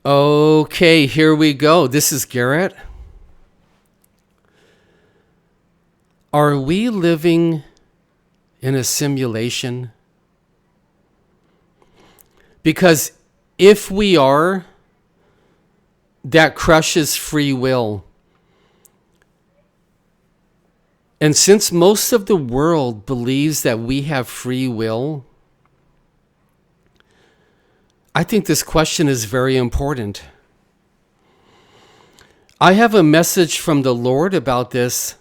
Okay, here we go. This is Garrett. Are we living in a simulation? Because if we are, that crushes free will. And since most of the world believes that we have free will, I think this question is very important. I have a message from the Lord about this,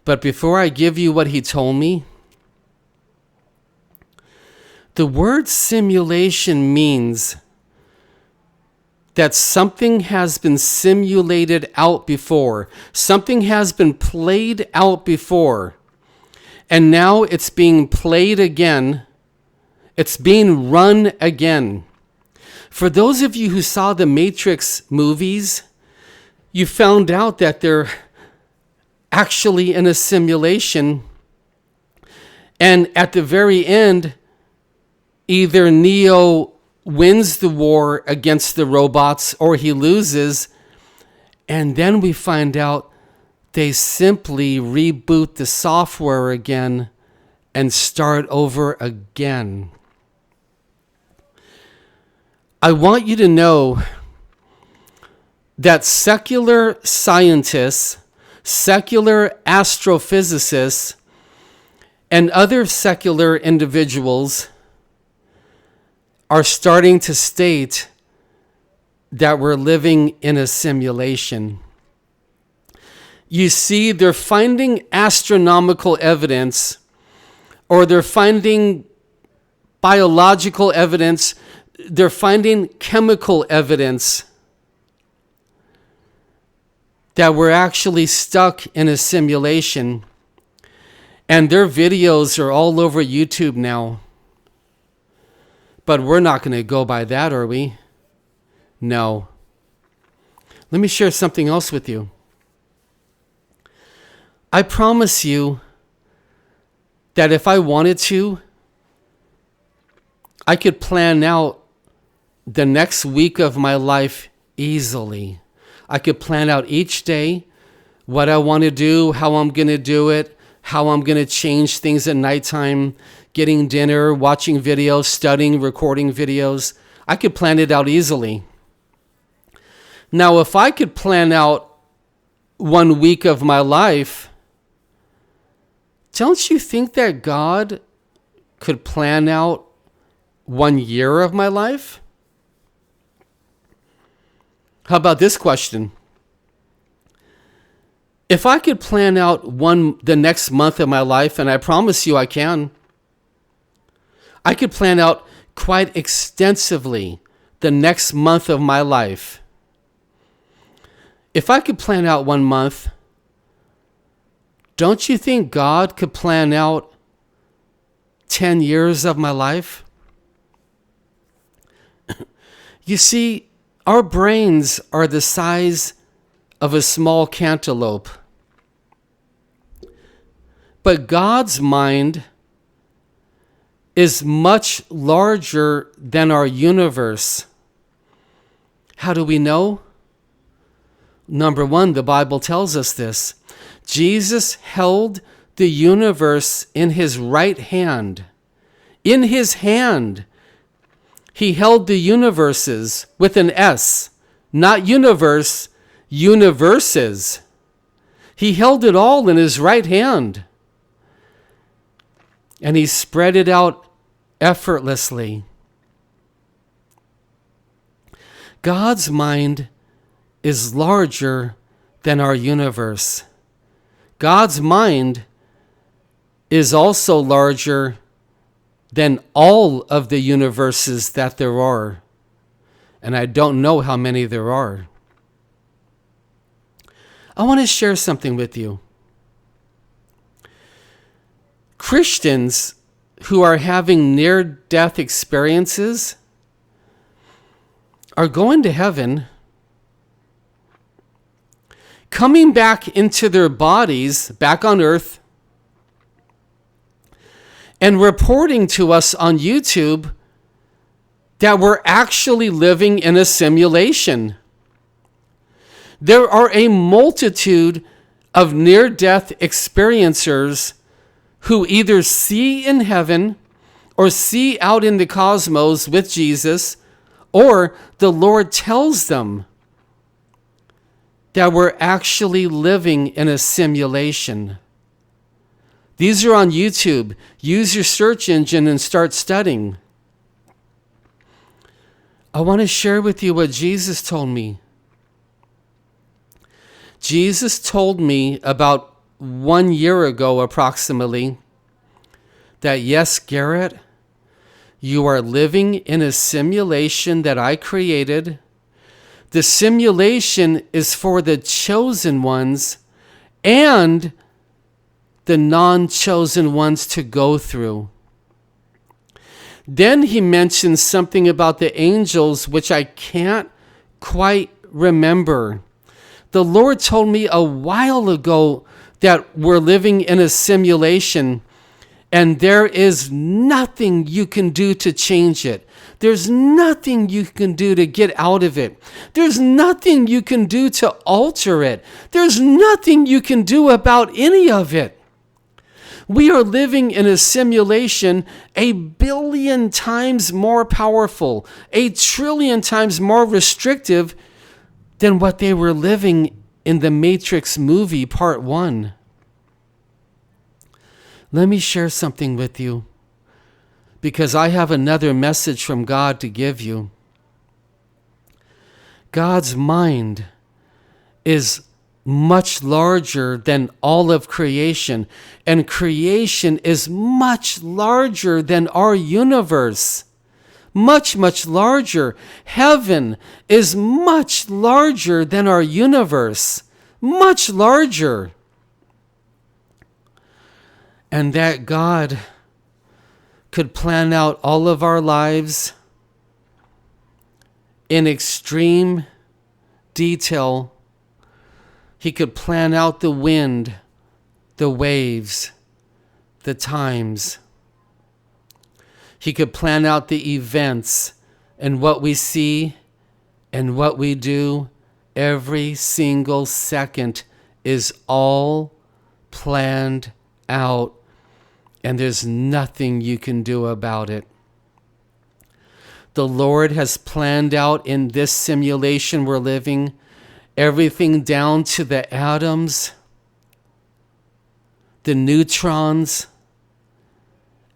but before I give you what He told me, the word simulation means that something has been simulated out before. Something has been played out before. And now it's being played again. It's being run again. For those of you who saw the Matrix movies, you found out that they're actually in a simulation. And at the very end, either Neo wins the war against the robots or he loses. And then we find out they simply reboot the software again and start over again. I want you to know that secular scientists, secular astrophysicists, and other secular individuals are starting to state that we're living in a simulation. You see, they're finding astronomical evidence, or they're finding biological evidence, they're finding chemical evidence that we're actually stuck in a simulation. And their videos are all over YouTube now. But we're not going to go by that, are we? No. Let me share something else with you. I promise you that if I wanted to, I could plan out the next week of my life easily. I could plan out each day what I want to do, how I'm going to do it, how I'm going to change things at nighttime, getting dinner, watching videos, studying, recording videos. I could plan it out easily. Now, if I could plan out 1 week of my life, don't you think that God could plan out 1 year of my life? How about this question? If I could plan out the next month of my life, and I promise you I can, I could plan out quite extensively the next month of my life. If I could plan out 1 month, don't you think God could plan out 10 years of my life? You see, our brains are the size of a small cantaloupe. But God's mind is much larger than our universe. How do we know? Number one, the Bible tells us this. Jesus held the universe in his right hand. In his hand. He held the universes with an S, not universe, universes. He held it all in his right hand. And he spread it out effortlessly. God's mind is larger than our universe. God's mind is also larger than all of the universes that there are. And I don't know how many there are. I want to share something with you. Christians who are having near-death experiences are going to heaven, coming back into their bodies, back on earth, and reporting to us on YouTube that we're actually living in a simulation. There are a multitude of near-death experiencers who either see in heaven or see out in the cosmos with Jesus, or the Lord tells them that we're actually living in a simulation. These are on YouTube. Use your search engine and start studying. I want to share with you what Jesus told me. Jesus told me about 1 year ago approximately that, yes, Garrett, you are living in a simulation that I created. The simulation is for the chosen ones and the non-chosen ones to go through. Then he mentioned something about the angels, which I can't quite remember. The Lord told me a while ago that we're living in a simulation, and there is nothing you can do to change it. There's nothing you can do to get out of it. There's nothing you can do to alter it. There's nothing you can do about any of it. We are living in a simulation 1 billion times more powerful, 1 trillion times more restrictive than what they were living in the Matrix movie, part 1. Let me share something with you, because I have another message from God to give you. God's mind is much larger than all of creation, and creation is much larger than our universe. Much, much larger. Heaven is much larger than our universe. Much larger. And that God could plan out all of our lives in extreme detail. He could plan out the wind, the waves, the times. He could plan out the events and what we see and what we do. Every single second is all planned out, and there's nothing you can do about it. The Lord has planned out in this simulation we're living everything down to the atoms, the neutrons,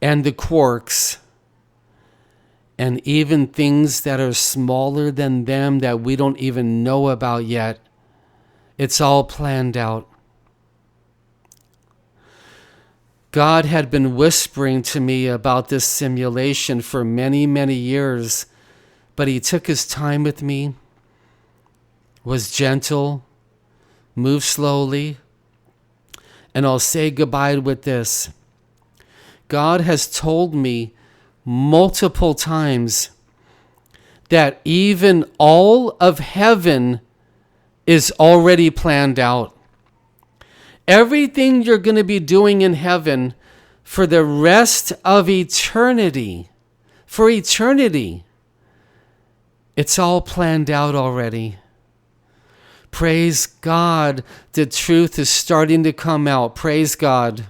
and the quarks, and even things that are smaller than them that we don't even know about yet. It's all planned out. God had been whispering to me about this simulation for many, many years, but he took his time with me, was gentle, moved slowly, and I'll say goodbye with this. God has told me multiple times that even all of heaven is already planned out. Everything you're going to be doing in heaven for the rest of eternity, for eternity, it's all planned out already. Praise God, the truth is starting to come out. Praise God.